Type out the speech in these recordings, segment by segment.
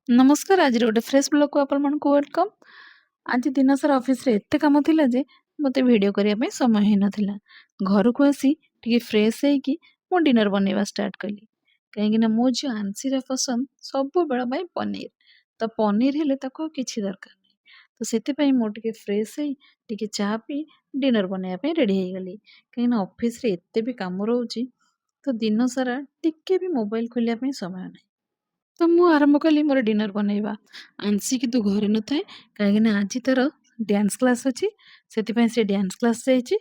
ନମସ୍କାର ଆଜିର ଗୋଟେ ଫ୍ରେଶ ବ୍ଲଗକୁ ଆପଣମାନଙ୍କୁ ୱେଲକମ୍। ଆଜି ଦିନ ସାରା ଅଫିସରେ ଏତେ କାମ ଥିଲା ଯେ ମୋତେ ଭିଡ଼ିଓ କରିବା ପାଇଁ ସମୟ ହେଇନଥିଲା। ଘରକୁ ଆସି ଟିକେ ଫ୍ରେଶ ହେଇକି ମୁଁ ଡିନର ବନେଇବା ଷ୍ଟାର୍ଟ କଲି। କାହିଁକିନା ମୋ ଝିଅ ଆନ୍ସିର ପସନ୍ଦ ସବୁବେଳ ପାଇଁ ପନିର। ତ ପନିର ହେଲେ ତାକୁ ଆଉ କିଛି ଦରକାର ନାହିଁ। ତ ସେଥିପାଇଁ ମୁଁ ଟିକେ ଫ୍ରେଶ ହେଇ ଟିକେ ଚା ପିଇ ଡିନର ବନେଇବା ପାଇଁ ରେଡ଼ି ହେଇଗଲି। କାହିଁକିନା ଅଫିସରେ ଏତେ ବି କାମ ରହୁଛି ତ ଦିନ ସାରା ଟିକେ ବି ମୋବାଇଲ ଖୋଲିବା ପାଇଁ ସମୟ ନାହିଁ। ତ ମୁଁ ଆରମ୍ଭ କଲି ମୋର ଡିନର ବନେଇବା। ଆଂଶି କିନ୍ତୁ ଘରେ ନଥାଏ କାହିଁକିନା ଆଜି ତାର ଡ୍ୟାନ୍ସ କ୍ଲାସ୍ ଅଛି। ସେଥିପାଇଁ ସେ ଡ୍ୟାନ୍ସ କ୍ଲାସ୍ ଯାଇଛି।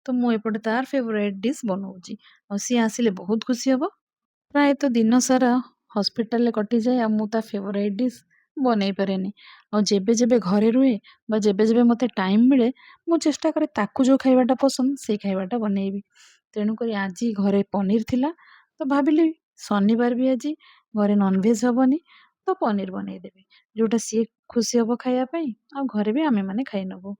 ତ ମୁଁ ଏପଟେ ତାର ଫେଭରାଇଟ୍ ଡିସ୍ ବନଉଛି। ଆଉ ସିଏ ଆସିଲେ ବହୁତ ଖୁସି ହବ। ପ୍ରାୟତଃ ଦିନ ସାରା ହସ୍ପିଟାଲରେ କଟିଯାଏ ଆଉ ମୁଁ ତା ଫେଭରାଇଟ୍ ଡିସ୍ ବନେଇ ପାରେନି। ଆଉ ଯେବେ ଯେବେ ଘରେ ରୁହେ ବା ଯେବେ ଯେବେ ମୋତେ ଟାଇମ୍ ମିଳେ ମୁଁ ଚେଷ୍ଟା କରେ ତାକୁ ଯୋଉ ଖାଇବାଟା ପସନ୍ଦ ସେଇ ଖାଇବାଟା ବନେଇବି। ତେଣୁକରି ଆଜି ଘରେ ପନିର ଥିଲା। ତ ଭାବିଲି ଶନିବାର ବି ଆଜି ଘରେ ନନଭେଜ ହବନି ତ ପନିର ବନେଇଦେବି। ଯୋଉଟା ସିଏ ଖୁସି ହବ ଖାଇବା ପାଇଁ ଆଉ ଘରେ ବି ଆମେମାନେ ଖାଇ ନେବୁ।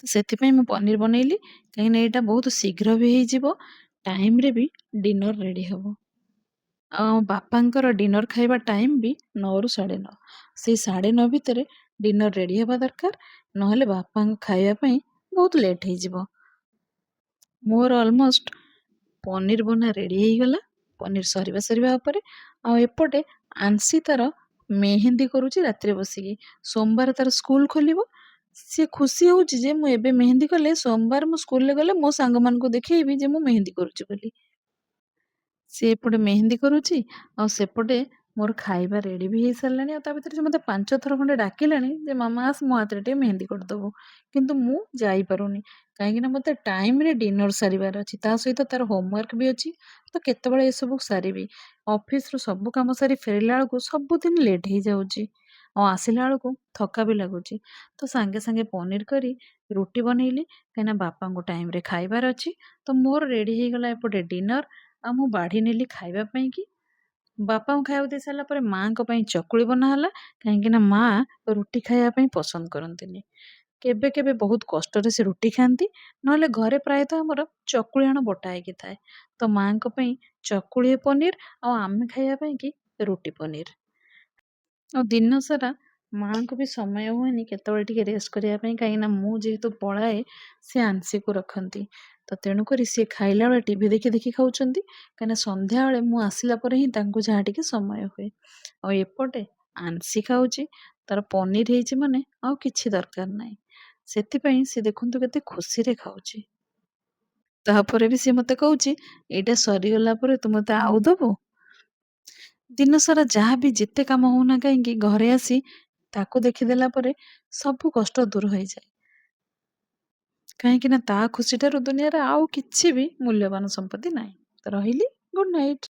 ତ ସେଥିପାଇଁ ମୁଁ ପନିର ବନେଇଲି କାହିଁକିନା ଏଇଟା ବହୁତ ଶୀଘ୍ର ବି ହେଇଯିବ, ଟାଇମରେ ବି ଡିନର ରେଡ଼ି ହବ। ଆଉ ଆମ ବାପାଙ୍କର ଡିନର ଖାଇବା ଟାଇମ୍ ବି 9ରୁ 9:30। ସେଇ 9:30 ଭିତରେ ଡିନର ରେଡ଼ି ହେବା ଦରକାର, ନହେଲେ ବାପାଙ୍କ ଖାଇବା ପାଇଁ ବହୁତ ଲେଟ୍ ହେଇଯିବ। ମୋର ଅଲମୋଷ୍ଟ ପନିର ବନା ରେଡ଼ି ହେଇଗଲା। ପନିର ସରିବା ଉପରେ। ଆଉ ଏପଟେ ଆଂଶି ତାର ମେହେନ୍ଦି କରୁଛି ରାତିରେ ବସିକି। ସୋମବାର ତାର ସ୍କୁଲ ଖୋଲିବ। ସିଏ ଖୁସି ହଉଛି ଯେ ମୁଁ ଏବେ ମେହେନ୍ଦି କଲେ ସୋମବାର ମୁଁ ସ୍କୁଲରେ ଗଲେ ମୋ ସାଙ୍ଗମାନଙ୍କୁ ଦେଖେଇବି ଯେ ମୁଁ ମେହେନ୍ଦି କରୁଛି ବୋଲି। ସିଏ ଏପଟେ ମେହେନ୍ଦି କରୁଛି ଆଉ ସେପଟେ ମୋର ଖାଇବା ରେଡ଼ି ବି ହେଇସାରିଲାଣି। ଆଉ ତା ଭିତରେ ସେ ମୋତେ 5 ଥର ଖଣ୍ଡେ ଡାକିଲାଣି ଯେ ମାମା ଆସ ମୋ ହାତରେ ଟିକେ ମେହେନ୍ଦି କରିଦବୁ। କିନ୍ତୁ ମୁଁ ଯାଇପାରୁନି କାହିଁକିନା ମୋତେ ଟାଇମରେ ଡିନର ସାରିବାର ଅଛି। ତା ସହିତ ତାର ହୋମୱାର୍କ ବି ଅଛି। ତ କେତେବେଳେ ଏସବୁ ସାରିବି? ଅଫିସରୁ ସବୁ କାମ ସାରି ଫେରିଲା ବେଳକୁ ସବୁଦିନ ଲେଟ୍ ହେଇଯାଉଛି। ଆଉ ଆସିଲା ବେଳକୁ ଥକା ବି ଲାଗୁଛି। ତ ସାଙ୍ଗେ ସାଙ୍ଗେ ପନିର କରି ରୁଟି ବନେଇଲି କାହିଁକିନା ବାପାଙ୍କୁ ଟାଇମରେ ଖାଇବାର ଅଛି। ତ ମୋର ରେଡ଼ି ହେଇଗଲା ଏପଟେ ଡିନର। ଆଉ ମୁଁ ବାଢ଼ି ନେଲି ଖାଇବା ପାଇଁକି। ବାପାଙ୍କୁ ଖାଇବାକୁ ଦେଇ ସାରିଲା ପରେ ମାଙ୍କ ପାଇଁ ଚକୁଳି ବନା ହେଲା କାହିଁକିନା ମା ରୁଟି ଖାଇବା ପାଇଁ ପସନ୍ଦ କରନ୍ତିନି। କେବେ କେବେ ବହୁତ କଷ୍ଟରେ ସେ ରୁଟି ଖାଆନ୍ତି, ନହେଲେ ଘରେ ପ୍ରାୟତଃ ଆମର ଚକୁଳି ଆଣ ବଟା ହେଇକି ଥାଏ। ତ ମାଙ୍କ ପାଇଁ ଚକୁଳି ପନିର ଆଉ ଆମେ ଖାଇବା ପାଇଁକି ରୁଟି ପନିର। ଆଉ ଦିନ ସାରା ମାଙ୍କୁ ବି ସମୟ ହୁଏନି କେତେବେଳେ ଟିକେ ରେଷ୍ଟ କରିବା ପାଇଁ କାହିଁକିନା ମୁଁ ଯେହେତୁ ପଳାଏ ସେ ଆଂଶିକୁ ରଖନ୍ତି। ତ ତେଣୁକରି ସିଏ ଖାଇଲା ବେଳେ ଟିଭି ଦେଖି ଦେଖି ଖାଉଛନ୍ତି କାହିଁକିନା ସନ୍ଧ୍ୟାବେଳେ ମୁଁ ଆସିଲା ପରେ ହିଁ ତାଙ୍କୁ ଯାହା ଟିକେ ସମୟ ହୁଏ। ଆଉ ଏପଟେ ଆଂଶି ଖାଉଛି, ତାର ପନିର ହେଇଛି ମାନେ ଆଉ କିଛି ଦରକାର ନାହିଁ। ସେଥିପାଇଁ ସେ ଦେଖନ୍ତୁ କେତେ ଖୁସିରେ ଖାଉଛି। ତାପରେ ବି ସେ ମତେ କହୁଛି ଏଇଟା ସରିଗଲା ପରେ ତୁ ମତେ ଆଉ ଦବୁ। ଦିନ ସାରା ଯାହା ବି ଯେତେ କାମ ହଉନା କାହିଁକି ଘରେ ଆସି ତାକୁ ଦେଖିଦେଲା ପରେ ସବୁ କଷ୍ଟ ଦୂର ହେଇଯାଏ। କାହିଁକି ନା ତା ଖୁସିଠାରୁ ଦୁନିଆରେ ଆଉ କିଛି ବି ମୂଲ୍ୟବାନ ସମ୍ପତ୍ତି ନାହିଁ। ତ ରହିଲି, ଗୁଡ୍ ନାଇଟ୍।